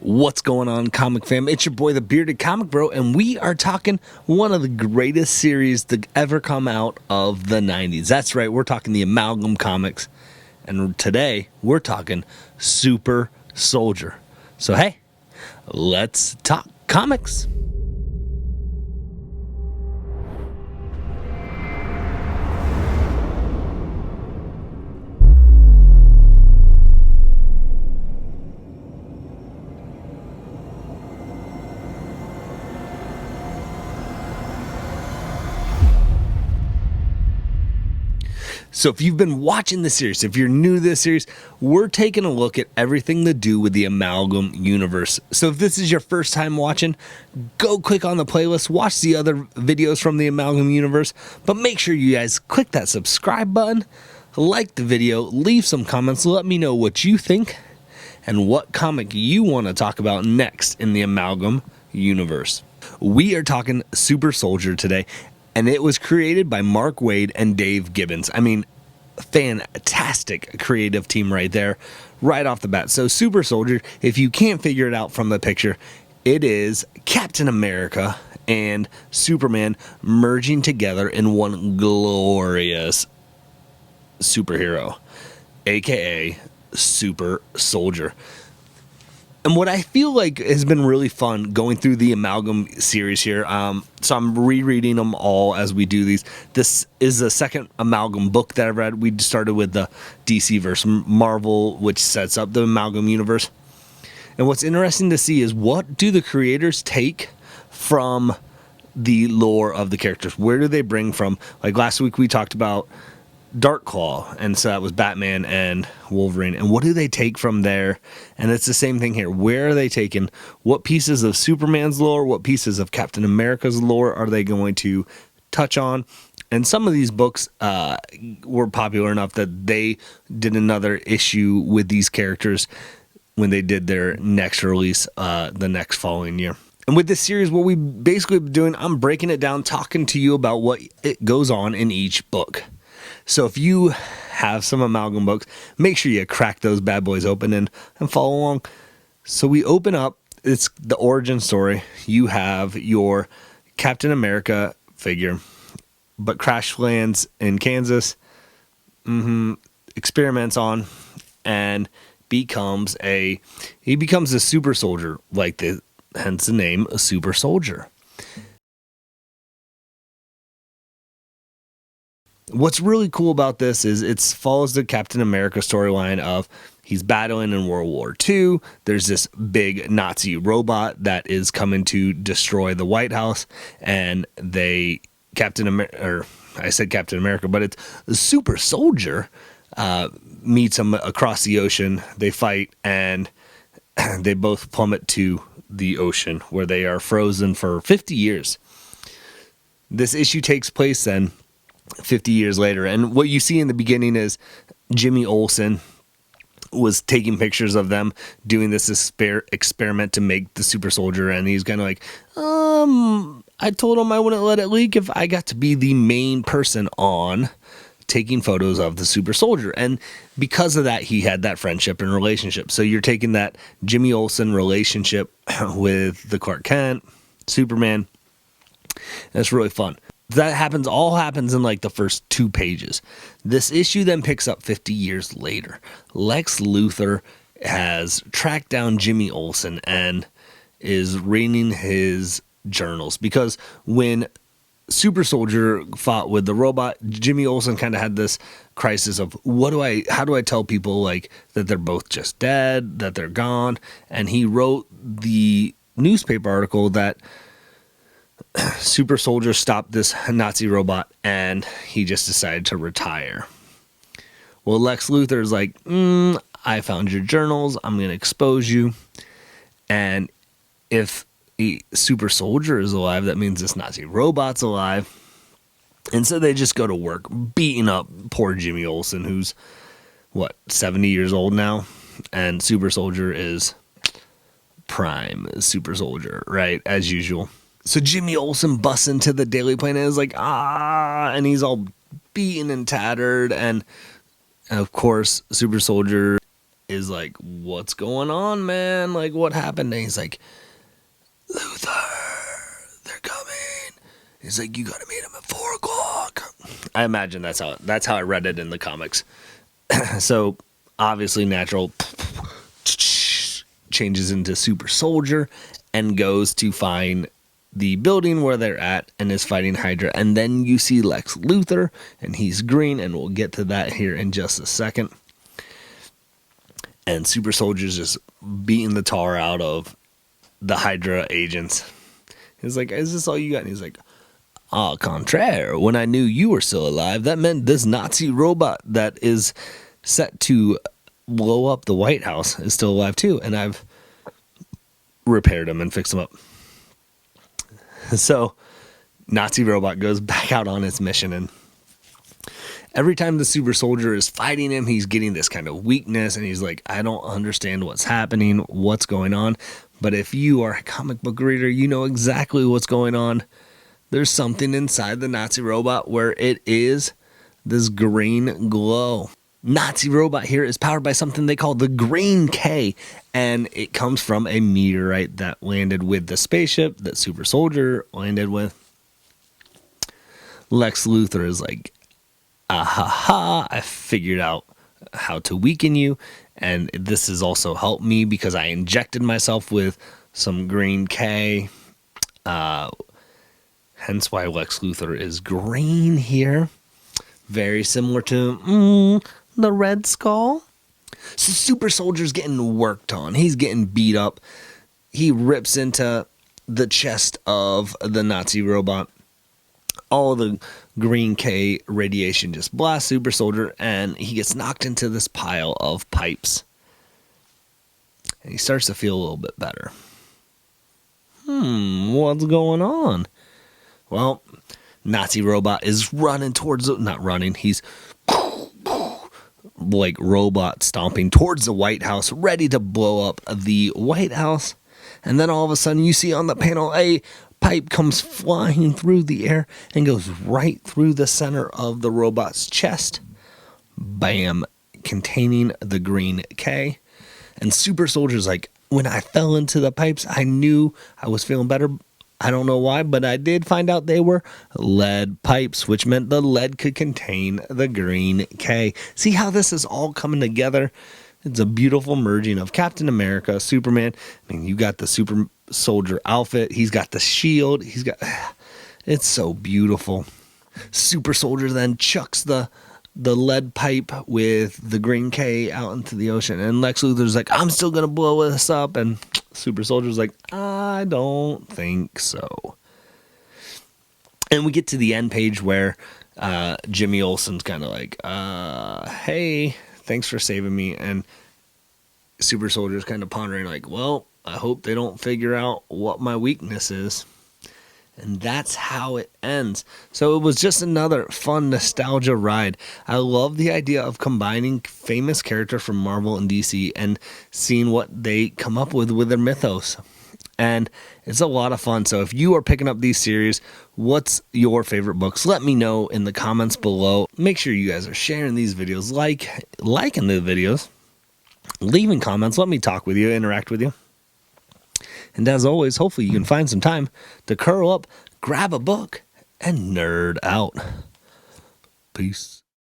What's going on, comic fam? It's your boy, the Bearded Comic Bro, and we are talking one of the greatest series to ever come out of the 90s. That's right, we're talking the Amalgam comics, and today we're talking Super Soldier. So hey, let's talk comics. So if you've been watching the series, if you're new to this series, we're taking a look at everything to do with the Amalgam Universe. So if this is your first time watching, go click on the playlist, watch the other videos from the Amalgam Universe, but make sure you guys click that subscribe button, like the video, leave some comments, let me know what you think and what comic you want to talk about next in the Amalgam Universe. We are talking Super Soldier today, and it was created by Mark Waid and Dave Gibbons. I mean, fantastic creative team right there, right off the bat. So Super Soldier, if you can't figure it out from the picture, it is Captain America and Superman merging together in one glorious superhero, aka Super Soldier. And what I feel like has been really fun going through the Amalgam series here, so I'm rereading them all as we do these. This is the second Amalgam book that I've read. We started with the DC versus Marvel, which sets up the Amalgam Universe. And what's interesting to see is, what do the creators take from the lore of the characters? Where do they bring from? Like last week we talked about Dark Claw, and so that was Batman and Wolverine. And what do they take from there? And it's the same thing here. Where are they taking? What pieces of Superman's lore, what pieces of Captain America's lore are they going to touch on? And some of these books were popular enough that they did another issue with these characters when they did their next release the next following year. And with this series, what we basically been doing, I'm breaking it down, talking to you about what it goes on in each book. So if you have some Amalgam books, make sure you crack those bad boys open and follow along. So we open up, it's the origin story. You have your Captain America figure, but crash lands in Kansas, experiments on, and becomes a super soldier, hence the name, a Super Soldier. What's really cool about this is it follows the Captain America storyline of he's battling in World War II. There's this big Nazi robot that is coming to destroy the White House, and Captain America, but it's the Super Soldier meets him across the ocean. They fight, and they both plummet to the ocean, where they are frozen for 50 years. This issue takes place then 50 years later, and what you see in the beginning is Jimmy Olsen was taking pictures of them doing this experiment to make the Super Soldier, and he's kind of like, I told him I wouldn't let it leak if I got to be the main person on taking photos of the Super Soldier. And because of that, he had that friendship and relationship. So you're taking that Jimmy Olsen relationship with the Clark Kent, Superman, and it's really fun. That all happens in like the first 2 pages. This issue then picks up 50 years later. Lex Luthor has tracked down Jimmy Olsen and is reading his journals, because when Super Soldier fought with the robot, Jimmy Olsen kind of had this crisis of how do I tell people like that they're both just dead, that they're gone? And he wrote the newspaper article that Super Soldier stopped this Nazi robot, and he just decided to retire. Well, Lex Luthor is like, I found your journals, I'm going to expose you, and if the Super Soldier is alive, that means this Nazi robot's alive. And so they just go to work beating up poor Jimmy Olsen, who's 70 years old now, and Super Soldier is prime Super Soldier, right, as usual. So Jimmy Olsen busts into the Daily Planet and is like, and he's all beaten and tattered. And of course, Super Soldier is like, what's going on, man? Like, what happened? And he's like, Luther, they're coming. He's like, you gotta meet him at 4 o'clock. I imagine that's how I read it in the comics. So obviously Natural changes into super soldier and goes to find the building where they're at and is fighting Hydra. And then you see Lex Luthor, and he's green, and we'll get to that here in just a second. And super soldier's just beating the tar out of the Hydra agents. He's like, is this all you got? And he's like, au contraire, when I knew you were still alive, that meant this Nazi robot that is set to blow up the White House is still alive too, and I've repaired him and fixed him up. So Nazi robot goes back out on its mission, and every time the super soldier is fighting him, he's getting this kind of weakness, and he's like, I don't understand what's happening, what's going on. But if you are a comic book reader, you know exactly what's going on. There's something inside the Nazi robot where it is this green glow. Nazi robot here is powered by something they call the Green K, and it comes from a meteorite that landed with the spaceship that Super Soldier landed with. Lex Luthor is like, ah, I figured out how to weaken you, and this has also helped me because I injected myself with some Green K. Hence why Lex Luthor is green here. Very similar to the Red Skull. So Super Soldier's getting worked on. He's getting beat up. He rips into the chest of the Nazi robot. All the Green K radiation just blasts Super Soldier, and he gets knocked into this pile of pipes. And he starts to feel a little bit better. What's going on? Well, Nazi robot is running towards not running, he's like robot stomping towards the White House, ready to blow up the White House. And then all of a sudden you see on the panel a pipe comes flying through the air and goes right through the center of the robot's chest. Bam, containing the Green K. And Super Soldier's like, when I fell into the pipes, I knew I was feeling better. I don't know why, but I did find out they were lead pipes, which meant the lead could contain the Green K. See how this is all coming together? It's a beautiful merging of Captain America, Superman. I mean, you got the Super Soldier outfit. He's got the shield. It's so beautiful. Super Soldier then chucks the lead pipe with the Green K out into the ocean. And Lex Luthor's like, I'm still going to blow this up. And Super Soldier's like, I don't think so. And we get to the end page where Jimmy Olsen's kind of like, hey, thanks for saving me. And Super Soldier's kind of pondering like, well, I hope they don't figure out what my weakness is. And that's how it ends. So it was just another fun nostalgia ride. I love the idea of combining famous characters from Marvel and DC and seeing what they come up with their mythos. And it's a lot of fun. So if you are picking up these series, what's your favorite books? Let me know in the comments below. Make sure you guys are sharing these videos, liking the videos, leaving comments. Let me talk with you, interact with you. And as always, hopefully you can find some time to curl up, grab a book, and nerd out. Peace.